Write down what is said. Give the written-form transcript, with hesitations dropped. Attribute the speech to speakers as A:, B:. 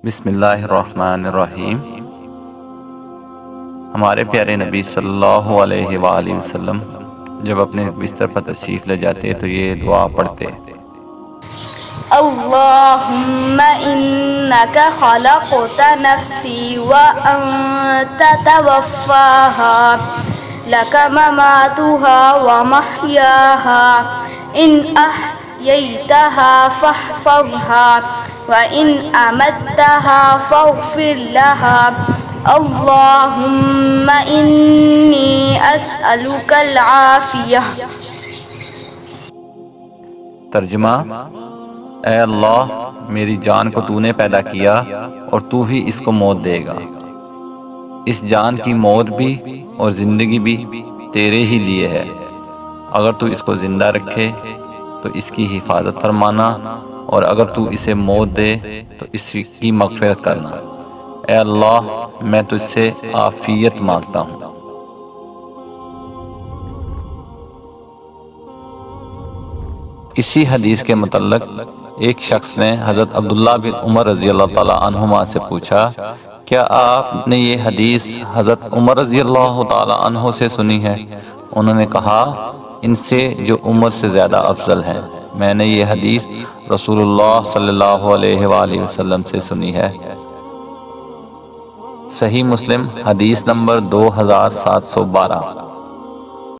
A: بسم اللہ الرحمن الرحیم۔ ہمارے پیارے نبی صلی اللہ علیہ وآلہ وسلم جب اپنے بستر پر تشریف لے جاتے تو یہ دعا پڑھتے:
B: اللہم انک خلقت نفسی وانت توفاہا لک مماتها ومحیاها ان احییتها فاحفظها وَإِنْ أَمَتَّهَا فَاغْفِرْ لَهَا اللَّهُمَّ إِنِّي أَسْأَلُكَ الْعَافِيَةَ۔
A: ترجمہ: اے اللہ، میری جان کو تو نے پیدا کیا اور تو ہی اس کو موت دے گا۔ اس جان کی موت بھی اور زندگی بھی تیرے ہی لیے ہے۔ اگر تو اس کو زندہ رکھے تو اس کی حفاظت فرمانا، اور اگر تو اسے موت دے تو اس کی مغفرت کرنا۔ اے اللہ، میں تجھ سے عافیت مانگتا ہوں۔ اسی حدیث کے متعلق ایک شخص نے حضرت عبداللہ بن عمر رضی اللہ تعالیٰ عنہما سے پوچھا، کیا آپ نے یہ حدیث حضرت عمر رضی اللہ تعالیٰ عنہ سے سنی ہے؟ انہوں نے کہا، ان سے جو عمر سے زیادہ افضل ہیں۔ میں نے یہ حدیث رسول اللہ صلی اللہ علیہ وآلہ وسلم سے سنی ہے۔ صحیح مسلم حدیث نمبر 2712۔